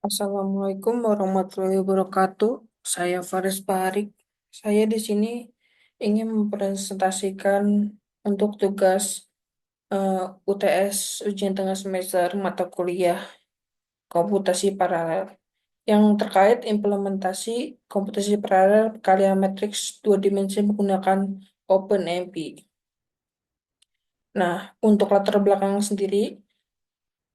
Assalamualaikum warahmatullahi wabarakatuh. Saya Faris Baharik. Saya di sini ingin mempresentasikan untuk tugas UTS ujian tengah semester mata kuliah komputasi paralel yang terkait implementasi komputasi paralel karya matriks dua dimensi menggunakan OpenMP. Nah, untuk latar belakang sendiri,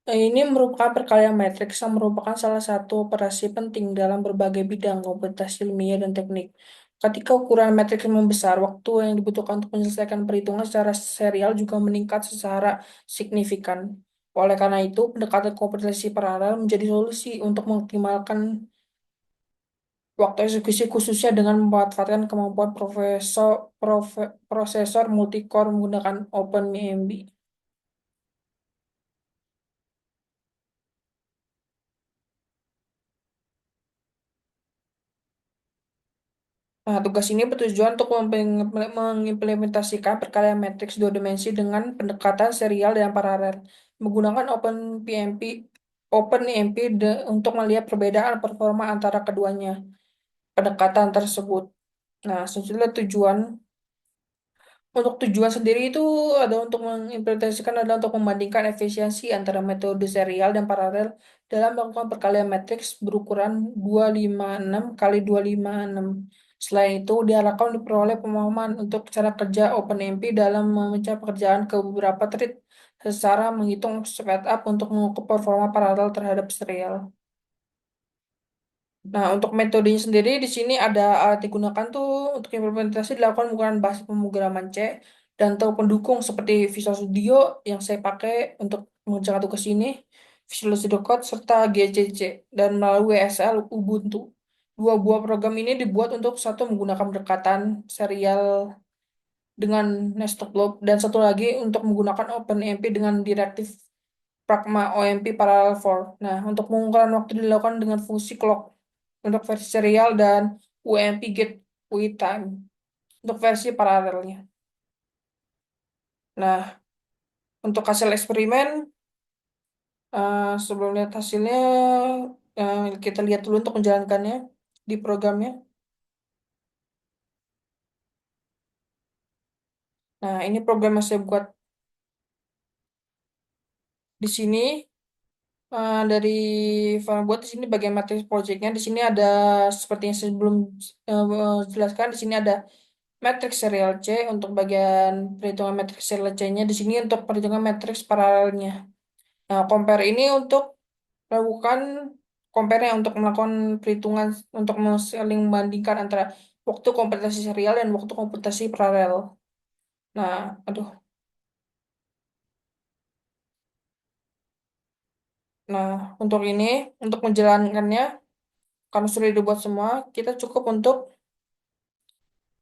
ini merupakan perkarya matriks yang merupakan salah satu operasi penting dalam berbagai bidang komputasi ilmiah dan teknik. Ketika ukuran matriks membesar, waktu yang dibutuhkan untuk menyelesaikan perhitungan secara serial juga meningkat secara signifikan. Oleh karena itu, pendekatan komputasi paralel menjadi solusi untuk mengoptimalkan waktu eksekusi khususnya dengan memanfaatkan kemampuan prosesor multicore menggunakan OpenMP. Nah, tugas ini bertujuan untuk mengimplementasikan perkalian matriks dua dimensi dengan pendekatan serial dan paralel, menggunakan untuk melihat perbedaan performa antara keduanya pendekatan tersebut. Nah, sesuai tujuan untuk tujuan sendiri itu ada untuk mengimplementasikan adalah untuk membandingkan efisiensi antara metode serial dan paralel dalam melakukan perkalian matriks berukuran 256 kali 256. Selain itu, diharapkan diperoleh pemahaman untuk cara kerja OpenMP dalam memecah pekerjaan ke beberapa thread secara menghitung speed up untuk mengukur performa paralel terhadap serial. Nah, untuk metodenya sendiri di sini ada alat digunakan tuh untuk implementasi dilakukan menggunakan bahasa pemrograman C dan atau pendukung seperti Visual Studio yang saya pakai untuk mengerjakan tugas ini, Visual Studio Code serta GCC dan melalui WSL Ubuntu. Dua buah program ini dibuat untuk satu menggunakan pendekatan serial dengan nested loop dan satu lagi untuk menggunakan OpenMP dengan direktif Pragma OMP Parallel for. Nah, untuk pengukuran waktu dilakukan dengan fungsi clock untuk versi serial dan UMP get wait time untuk versi paralelnya. Nah, untuk hasil eksperimen, sebelum lihat hasilnya, kita lihat dulu untuk menjalankannya di programnya. Nah, ini program yang saya buat di sini. Dari file buat di sini bagian materi projectnya di sini ada seperti yang saya sebelum jelaskan di sini ada matriks serial C untuk bagian perhitungan matriks serial C-nya di sini untuk perhitungan matriks paralelnya. Nah, compare ini untuk melakukan untuk melakukan perhitungan untuk saling membandingkan antara waktu komputasi serial dan waktu komputasi paralel. Nah, aduh. Nah, untuk ini untuk menjalankannya karena sudah dibuat semua, kita cukup untuk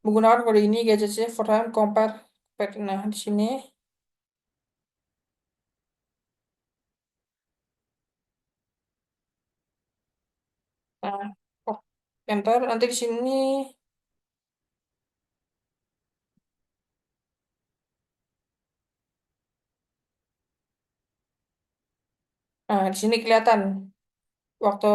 menggunakan kode ini gadget for time compare. Nah, di sini nah, oh, enter nanti di sini nah di sini kelihatan waktu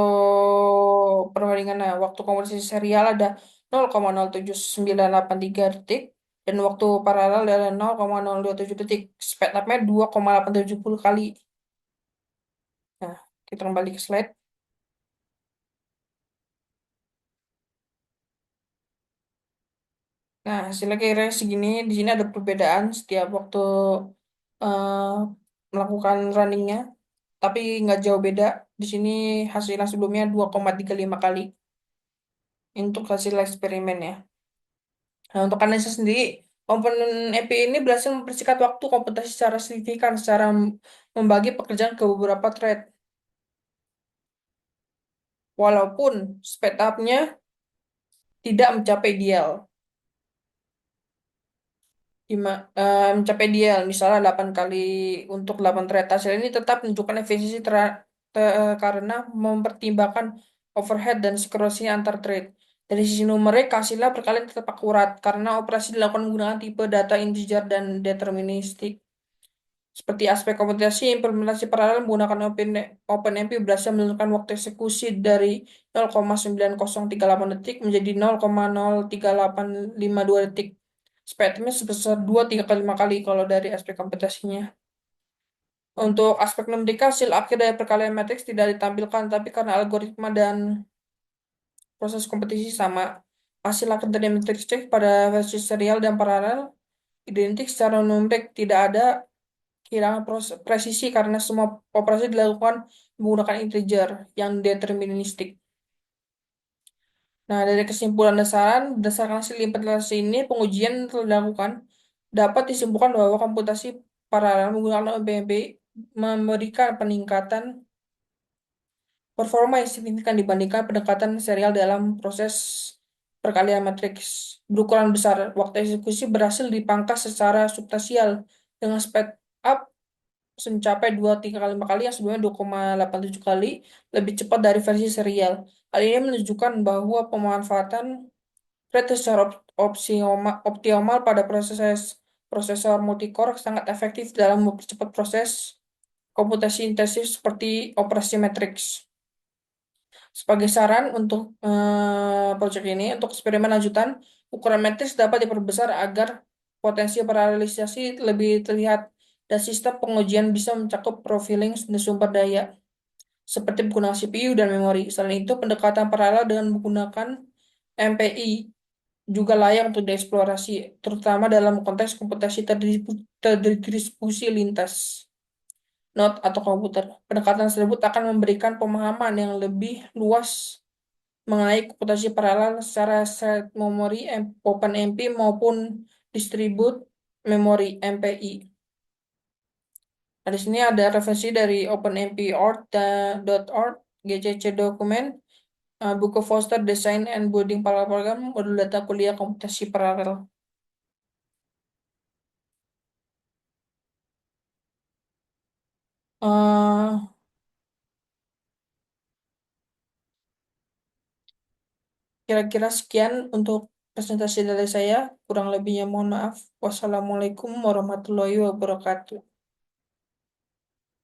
perbandingan waktu konversi serial ada 0,07983 detik dan waktu paralel ada 0,027 detik. Speed up-nya 2,870 kali. Nah, kita kembali ke slide. Nah, hasilnya kira segini. Di sini ada perbedaan setiap waktu eh, melakukan runningnya, tapi nggak jauh beda. Di sini hasil yang sebelumnya 2,35 kali untuk hasil eksperimen ya. Nah, untuk analisa sendiri, komponen EPI ini berhasil mempersingkat waktu komputasi secara signifikan secara membagi pekerjaan ke beberapa thread. Walaupun speed up-nya tidak mencapai ideal. Mencapai ideal, misalnya 8 kali untuk 8 thread. Hasil ini tetap menunjukkan efisiensi karena mempertimbangkan overhead dan sinkronisi antar thread. Dari sisi numerik, hasilnya perkalian tetap akurat karena operasi dilakukan menggunakan tipe data integer dan deterministik. Seperti aspek komputasi, implementasi paralel menggunakan OpenMP berhasil menurunkan waktu eksekusi dari 0,9038 detik menjadi 0,03852 detik. Speednya sebesar 2 3 kali kalau dari aspek komputasinya. Untuk aspek numerika, hasil akhir dari perkalian matriks tidak ditampilkan, tapi karena algoritma dan proses kompetisi sama, hasil akhir dari matriks cek pada versi serial dan paralel identik secara numerik, tidak ada kehilangan presisi karena semua operasi dilakukan menggunakan integer yang deterministik. Nah, dari kesimpulan dasaran, berdasarkan hasil implementasi ini, pengujian yang telah dilakukan dapat disimpulkan bahwa komputasi paralel menggunakan OpenMP memberikan peningkatan performa yang signifikan dibandingkan pendekatan serial dalam proses perkalian matriks berukuran besar. Waktu eksekusi berhasil dipangkas secara substansial dengan speed up mencapai 2 3 kali 5 kali yang sebelumnya 2,87 kali lebih cepat dari versi serial. Hal ini menunjukkan bahwa pemanfaatan rate secara optimal pada prosesor multicore sangat efektif dalam mempercepat proses komputasi intensif seperti operasi matriks. Sebagai saran untuk proyek ini, untuk eksperimen lanjutan, ukuran matriks dapat diperbesar agar potensi paralelisasi lebih terlihat dan sistem pengujian bisa mencakup profiling sumber daya, seperti penggunaan CPU dan memori. Selain itu, pendekatan paralel dengan menggunakan MPI juga layak untuk dieksplorasi, terutama dalam konteks komputasi terdistribusi lintas node atau komputer. Pendekatan tersebut akan memberikan pemahaman yang lebih luas mengenai komputasi paralel secara shared memory OpenMP maupun distribute memory MPI. Nah, di sini ada referensi dari openmp.org, GCC dokumen, buku Foster Design and Building Parallel Program, modul data kuliah komputasi paralel. Eh, Kira-kira sekian untuk presentasi dari saya. Kurang lebihnya mohon maaf. Wassalamualaikum warahmatullahi wabarakatuh.